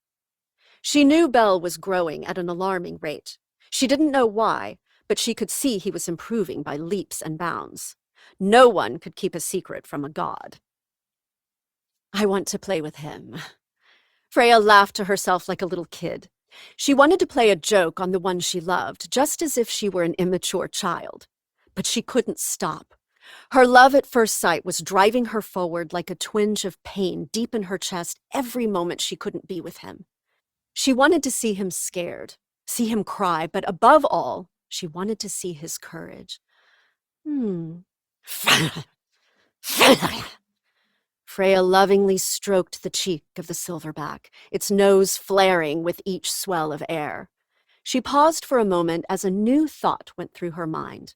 She knew Belle was growing at an alarming rate. She didn't know why, but she could see he was improving by leaps and bounds. No one could keep a secret from a god. I want to play with him. Freya laughed to herself like a little kid. She wanted to play a joke on the one she loved, just as if she were an immature child. But she couldn't stop. Her love at first sight was driving her forward like a twinge of pain deep in her chest every moment she couldn't be with him. She wanted to see him scared, see him cry, but above all, she wanted to see his courage. Freya lovingly stroked the cheek of the silverback, its nose flaring with each swell of air. She paused for a moment as a new thought went through her mind.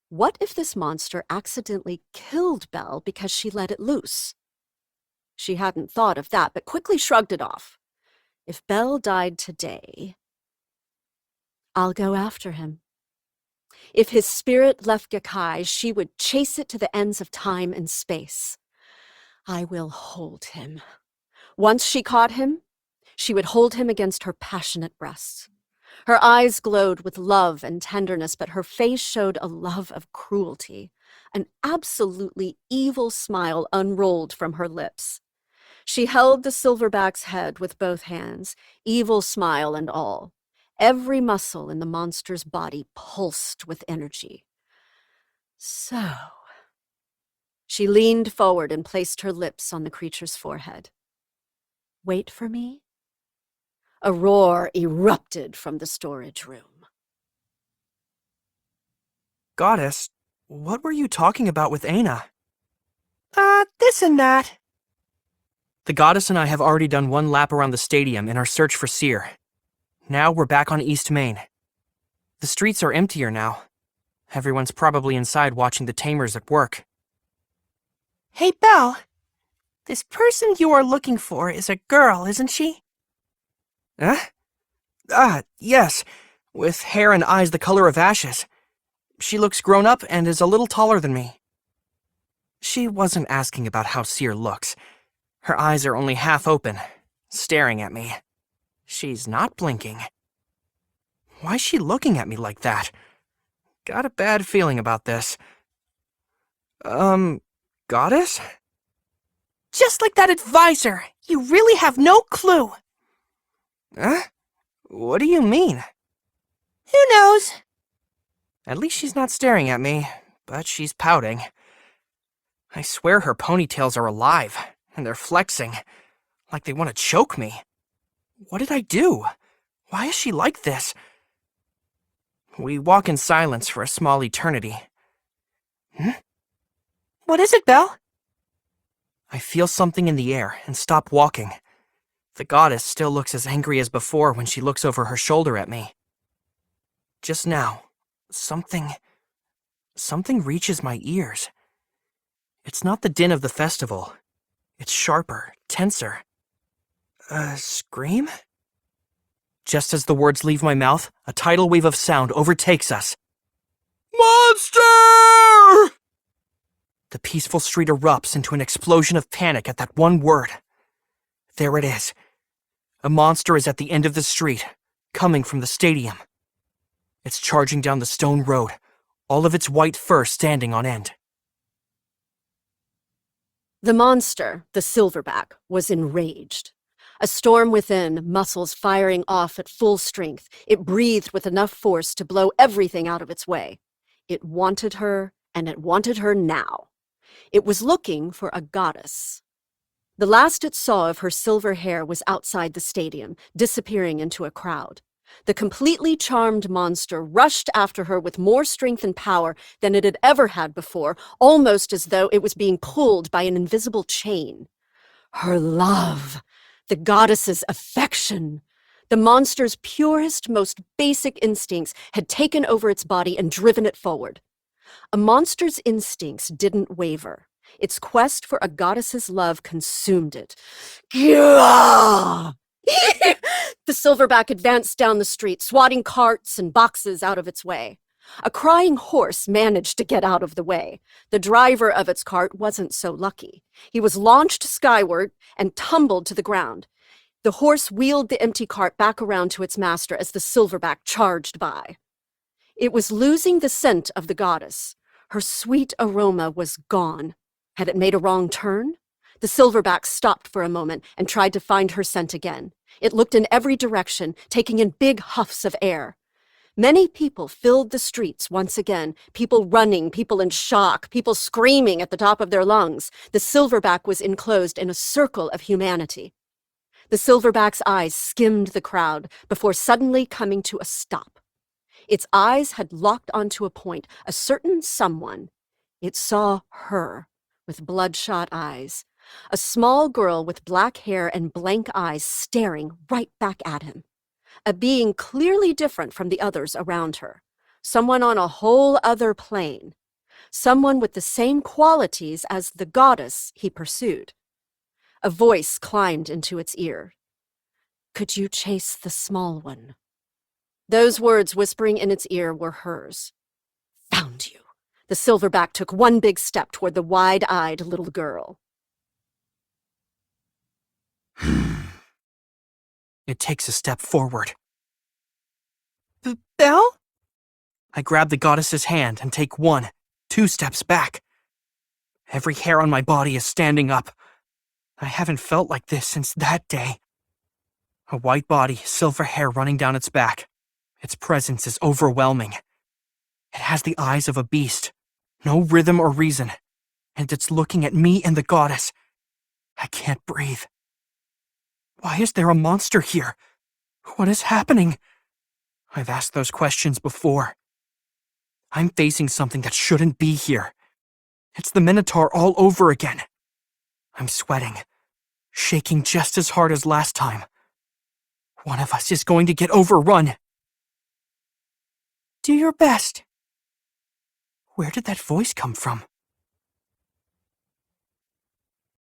What if this monster accidentally killed Belle because she let it loose? She hadn't thought of that, but quickly shrugged it off. If Belle died today, I'll go after him. If his spirit left Gakkai, she would chase it to the ends of time and space. I will hold him. Once she caught him, she would hold him against her passionate breasts. Her eyes glowed with love and tenderness, but her face showed a love of cruelty. An absolutely evil smile unrolled from her lips. She held the silverback's head with both hands, evil smile and all. Every muscle in the monster's body pulsed with energy. So, she leaned forward and placed her lips on the creature's forehead. Wait for me? A roar erupted from the storage room. Goddess, what were you talking about with Aina? This and that. The goddess and I have already done one lap around the stadium in our search for Seer. Now we're back on East Main. The streets are emptier now. Everyone's probably inside watching the tamers at work. Hey, Belle. This person you are looking for is a girl, isn't she? Huh? Yes. With hair and eyes the color of ashes. She looks grown up and is a little taller than me. She wasn't asking about how Seer looks. Her eyes are only half open, staring at me. She's not blinking. Why's she looking at me like that? Got a bad feeling about this. Goddess? Just like that advisor, you really have no clue. Huh? What do you mean? Who knows? At least she's not staring at me, but she's pouting. I swear her ponytails are alive, and they're flexing, like they want to choke me. What did I do? Why is she like this? We walk in silence for a small eternity. What is it, Belle? I feel something in the air and stop walking. The goddess still looks as angry as before when she looks over her shoulder at me. Just now, something reaches my ears. It's not the din of the festival. It's sharper, tenser. A scream? Just as the words leave my mouth, a tidal wave of sound overtakes us. Monster! The peaceful street erupts into an explosion of panic at that one word. There it is. A monster is at the end of the street, coming from the stadium. It's charging down the stone road, all of its white fur standing on end. The monster, the silverback, was enraged. A storm within, muscles firing off at full strength, it breathed with enough force to blow everything out of its way. It wanted her, and it wanted her now. It was looking for a goddess. The last it saw of her silver hair was outside the stadium, disappearing into a crowd. The completely charmed monster rushed after her with more strength and power than it had ever had before, almost as though it was being pulled by an invisible chain. Her love, the goddess's affection. The monster's purest, most basic instincts had taken over its body and driven it forward. A monster's instincts didn't waver. Its quest for a goddess's love consumed it. The silverback advanced down the street, swatting carts and boxes out of its way. A crying horse managed to get out of the way. The driver of its cart wasn't so lucky. He was launched skyward and tumbled to the ground. The horse wheeled the empty cart back around to its master as the silverback charged by. It was losing the scent of the goddess. Her sweet aroma was gone. Had it made a wrong turn? The silverback stopped for a moment and tried to find her scent again. It looked in every direction, taking in big huffs of air. Many people filled the streets once again, people running, people in shock, people screaming at the top of their lungs. The silverback was enclosed in a circle of humanity. The silverback's eyes skimmed the crowd before suddenly coming to a stop. Its eyes had locked onto a point, a certain someone. It saw her, with bloodshot eyes, a small girl with black hair and blank eyes staring right back at him. A being clearly different from the others around her. Someone on a whole other plane. Someone with the same qualities as the goddess he pursued. A voice climbed into its ear. "Could you chase the small one?" Those words whispering in its ear were hers. "Found you." The silverback took one big step toward the wide-eyed little girl. It takes a step forward. Belle? I grab the goddess's hand and take 1, 2 steps back. Every hair on my body is standing up. I haven't felt like this since that day. A white body, silver hair running down its back. Its presence is overwhelming. It has the eyes of a beast, no rhythm or reason, and it's looking at me and the goddess. I can't breathe. Why is there a monster here? What is happening? I've asked those questions before. I'm facing something that shouldn't be here. It's the Minotaur all over again. I'm sweating, shaking just as hard as last time. One of us is going to get overrun. Do your best. Where did that voice come from?